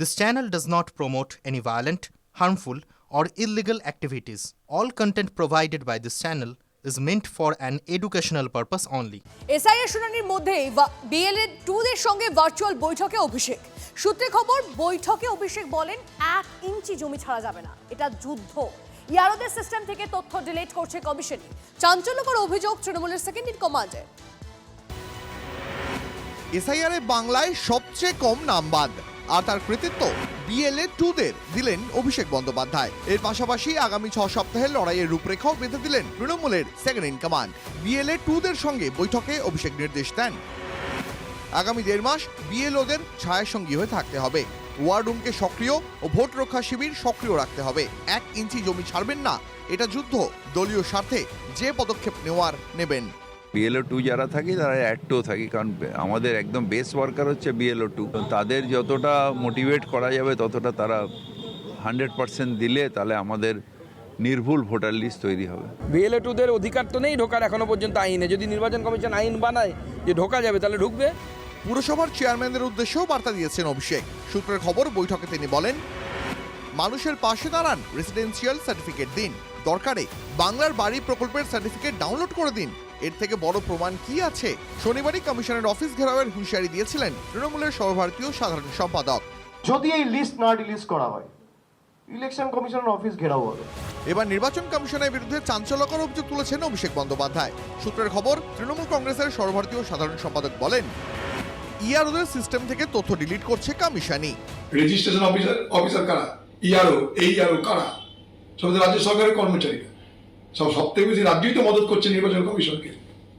This channel does not promote any violent, harmful, or illegal activities. All content provided by this channel is meant for an educational purpose only. SIR শুনানির মধ্যেই BLA 2 দের সঙ্গে virtual বৈঠকে অভিষেক। সূত্রে খবর, বৈঠকে অভিষেক বলেন 1 ইঞ্চি জমি ছাড়া যাবে না, এটা যুদ্ধ। ইয়ারোদের সিস্টেম থেকে তথ্য ডিলিট করছে কমিশন। চাঞ্চল্যকর অভিযোগ তৃণমূলের সেকেন্ড ইন কমান্ডে। এসআইআরে বাংলায় সবচেয়ে কম নাম বাদ, আর তার কৃতিত্ব বিএলএ 2 দের দিলেন অভিষেক বন্দ্যোপাধ্যায়। এর পাশাপাশি আগামী 6 সপ্তাহের লড়াইয়ের রূপরেখাও বেঁধে দিলেন তৃণমূলের সেকেন্ড ইন কমান্ড। বিএলএ 2 দের সঙ্গে বৈঠকে অভিষেক নির্দেশ দেন আগামী 1.5 মাস বিএলওদের ছায়াসঙ্গী হয়ে থাকতে হবে। ওয়ার রুমকে সক্রিয় ও ভোট রক্ষা শিবির সক্রিয় রাখতে হবে। 1 ইঞ্চি জমি ছাড়বেন না, এটা যুদ্ধ। দলীয় স্বার্থে যে পদক্ষেপ নেওয়ার নেবেন। বিএলও 2 যারা থাকি তারা অ্যাক্টও থাকি, কারণ আমাদের একদম বেস ওয়ার্কার হচ্ছে বিএলও 2। তাদের যতটা মোটিভেট করা যাবে ততটা তারা 100% দিলে তাহলে আমাদের নির্ভুল ভোটার লিস্ট তৈরি হবে। বিএলএ 2 দের অধিকার তো নেই ঢোকার এখনো পর্যন্ত আইনে। যদি নির্বাচন কমিশন আইন বানায় যে ঢোকা যাবে তাহলে ঢুকবে। পুরসভার চেয়ারম্যানদের উদ্দেশ্যেও বার্তা দিয়েছেন অভিষেক। সূত্রের খবর, বৈঠকে তিনি বলেন, মানুষের পাশে দাঁড়ান, রেসিডেন্সিয়াল সার্টিফিকেট দিন, দরকারে বাংলার বাড়ি প্রকল্পের সার্টিফিকেট ডাউনলোড করে দিন। এর থেকে বড় প্রমাণ কি আছে? শনিবারই কমিশনের অফিস ঘেরাওয়ের হুঁশিয়ারি দিয়েছিলেন তৃণমূলের সর্বভারতীয় সাধারণ সম্পাদক। যদি এই লিস্ট না রিলিজ করা হয়, ইলেকশন কমিশনের অফিস ঘেরাও হবে। এবার নির্বাচন কমিশনের বিরুদ্ধে চাঞ্চল্যকর অভিযোগ তুলেছেন অভিষেক বন্দ্যোপাধ্যায়। সূত্রের খবর, তৃণমূল কংগ্রেসের সর্বভারতীয় সাধারণ সম্পাদক বলেন, ইয়ারোদের সিস্টেম থেকে তথ্য ডিলিট করছে কমিশনই। রেজিস্ট্রেশন অফিসার কারা? ইয়ারও, এই ইয়ারও কারা? সব রাজ্য সরকারের কর্মচারী। সবথেকে বেশি রাজ্যই তো মদত করছে নির্বাচন কমিশনকে।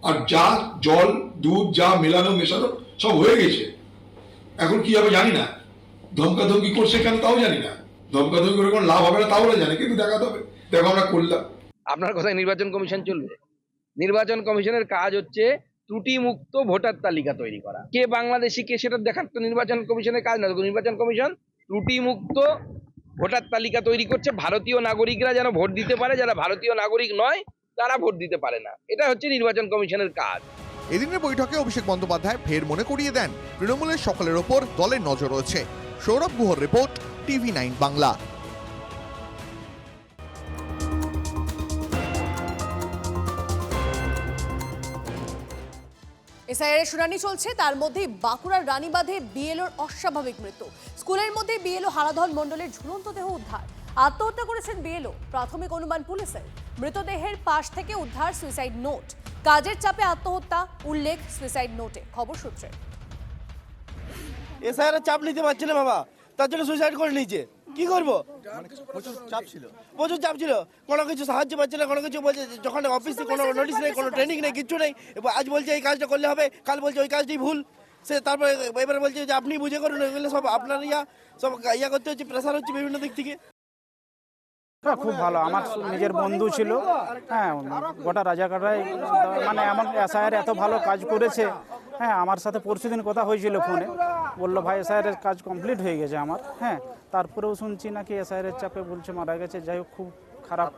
আর যা জল দুধ যা মেলানো মেশানো সব হয়ে গেছে। এখন কি হবে জানি না। ধমকাধমকি করছে কেন তাও জানি না। ধমকাধমকি করে কোনো লাভ হবে না তাও জানি, কিন্তু দেখাতে হবে, দেখো আমরা করলাম। আপনার কথায় নির্বাচন কমিশন চলবে? নির্বাচন কমিশনের কাজ হচ্ছে ত্রুটিমুক্ত ভোটার তালিকা তৈরি করা। কে বাংলাদেশি কে সেটা দেখার তো নির্বাচন কমিশনের কাজ না। নির্বাচন কমিশন ত্রুটিমুক্ত ভোটার তালিকা তৈরি করছে, ভারতীয় নাগরিকরা যেন ভোট দিতে পারে, যারা ভারতীয় নাগরিক নয় তারা ভোট দিতে পারে না। এটা হচ্ছে নির্বাচন কমিশনের কাজ। এদিনের বৈঠকে অভিষেক বন্দ্যোপাধ্যায় ফের মনে করিয়ে দেন, তৃণমূলের সকলের ওপর দলের নজর রয়েছে। সৌরভ গুহর রিপোর্ট, TV9 বাংলা। এসআইআর শুনানি চলছে, তার মধ্যে বাঁকুড়ার রানীবাঁধে বিএলওর অস্বাভাবিক মৃত্যু। স্কুলের মধ্যে বিএলও হারাধন মণ্ডলের ঝুলন্ত দেহ উদ্ধার। আত্মহত্যা করেছেন বিএলও, প্রাথমিক অনুমান পুলিশের। মৃতদেহের পাশ থেকে উদ্ধার সুইসাইড নোট। কাজের চাপে আত্মহত্যা উল্লেখ সুইসাইড নোটে। খবর সূত্রে, এসআইআর চাপ নিতে পারছে না বাবা, তার জন্য সুইসাইড করে নিয়েছে। কি করবো? প্রচুর চাপ ছিল, কোনো কিছু সাহায্য পাচ্ছে না, কোনো কিছু বলছে। যখন অফিসে কোনো নোটিশ নেই, কোনো ট্রেনিং নেই, কিচ্ছু নেই। আজ বলছে এই কাজটা করলে হবে, কাল বলছে ওই কাজটাই ভুল। সে তারপরে এবারে বলছে যে আপনি বুঝে করুন, এগুলো সব আপনার সব করতে হচ্ছে, প্রেশার হচ্ছে বিভিন্ন দিক থেকে। খুব ভালো, আমার নিজের বন্ধু ছিল। হ্যাঁ, গোটা রাজাকাটায় মানে এমন এসআইআর এত ভালো কাজ করেছে। হ্যাঁ, আমার সাথে পরশুদিন কথা হয়েছিল ফোনে, বললো ভাই এসআইআর কাজ কমপ্লিট হয়ে গেছে আমার। হ্যাঁ, তারপরেও শুনছি নাকি এসআইআর চাপে বলছে মারা গেছে। যাই হোক, খুব খারাপ।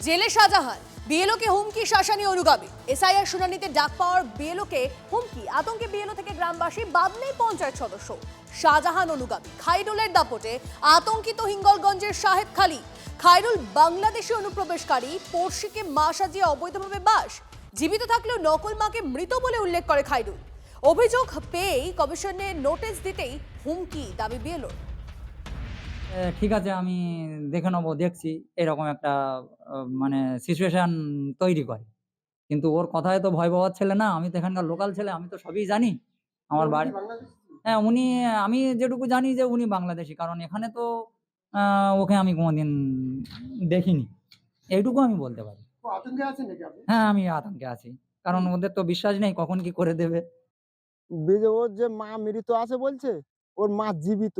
জেলে শাহজাহান, বিএলওকে হুমকি, শাসানি অনুগামী। এসআইআর শুনানিতে ডাক পাওয়ার বিএলওকে হুমকি, আতঙ্কে বিএলও থেকে গ্রামবাসী, বাদ নেই পঞ্চায়েত সদস্য। শাহজাহান অনুগামী, খাইরুলের দাপটে আতঙ্কিত হিঙ্গলগঞ্জের সাহেবখালী। খাইরুল বাংলাদেশি অনুপ্রবেশকারী, পড়শিকে মা সাজিয়ে অবৈধভাবে বাস। জীবিত থাকলেও নকল মাকে মৃত বলে উল্লেখ করে খাইরুল। অভিযোগ পেয়েই কমিশনে নোটিশ দিতেই হুমকি, দাবি বিএলওর। ঠিক আছে, আমি দেখে নেবো, দেখছি এরকম একটা মানে সিচুয়েশন তৈরি করে। কিন্তু ওর কথায় তো ভয় পাওয়ার ছেলে না, আমি তো এখানকার লোকাল ছেলে, আমি তো সবই জানি। আমার বাড়ি, হ্যাঁ, আমি যেটুকু জানি যে উনি বাংলাদেশি, কারণ এখানে তো ওকে আমি কোনোদিন দেখিনি, এইটুকু আমি বলতে পারি। হ্যাঁ, আমি আতঙ্কে আছি, কারণ ওদের তো বিশ্বাস নেই কখন কি করে দেবে। ওর যে মা মৃত আছে বলছে, ওর মা জীবিত।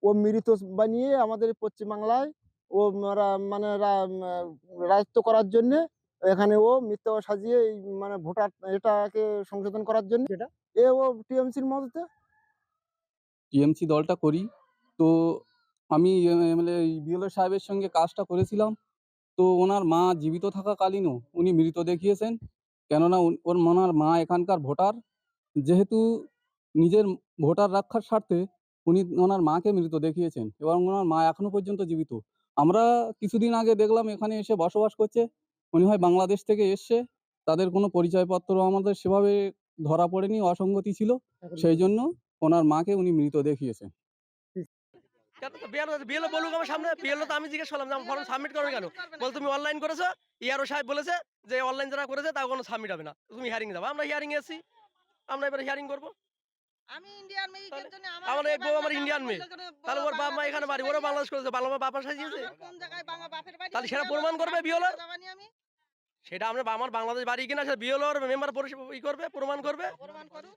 ও মৃত বানিয়ে আমাদের পশ্চিমবাংলায় ও মানে রাজত্ব করার জন্য এখানে ও মিথ্যা সাজিয়ে মানে ভোটার এটাকে সংশোধন করার জন্য ও টিএমসির মদতে। টিএমসি দলটা করি তো আমি এমএলএ বিএলও সাহেবের সঙ্গে কাজটা করেছিলাম। তো ওনার মা জীবিত থাকাকালীনও উনি মৃত দেখিয়েছেন। কেননা ওর ওনার মা এখানকার ভোটার, যেহেতু নিজের ভোটার রক্ষার স্বার্থে উনি ওনার মাকে মৃত দেখিয়েছেন এবং ওনার মা এখনো পর্যন্ত জীবিত। আমরা কিছুদিন আগে দেখলাম এখানে এসে বসবাস করছে, উনি হয় বাংলাদেশ থেকে এসছে, তাদের কোনো পরিচয়পত্র আমাদের সেভাবে ধরা পড়েনি, অসঙ্গতি ছিল, সেই জন্য ওনার মাকে উনি মৃত দেখিয়েছেন। বিএলও বলুক আমার সামনে, বিএলও তো আমি জিজ্ঞেস করলাম যে আমার ফর্ম সাবমিট করবে কেন, বল তুমি অনলাইন করেছো, ইয়ারও সাহেব বলেছে যে অনলাইন যারা করেছে তার কোনো সাবমিট হবে না, তুমি হিয়ারিং যাবো। আমরা হিয়ারিং এসেছি, আমরা এবার হিয়ারিং করবো। আমি ইন্ডিয়ান মেয়ে এর জন্য আমার এক বউ আমার ইন্ডিয়ান মেয়ে, তাহলে ওর বাপ মা এখানে বাড়ি, ওরা বাংলাদেশ করেছে, বাংলা বাবা সাজিয়েছে, কোন জায়গায় বাংলা বাপের বাড়ি, তাহলে সেটা প্রমাণ করবে বিএলও। আমি সেটা আমরা আমার বাংলাদেশ বাড়ি কিনা সেটা বিএলও মেম্বার ই করবে, প্রমাণ করবে। প্রমাণ করুক।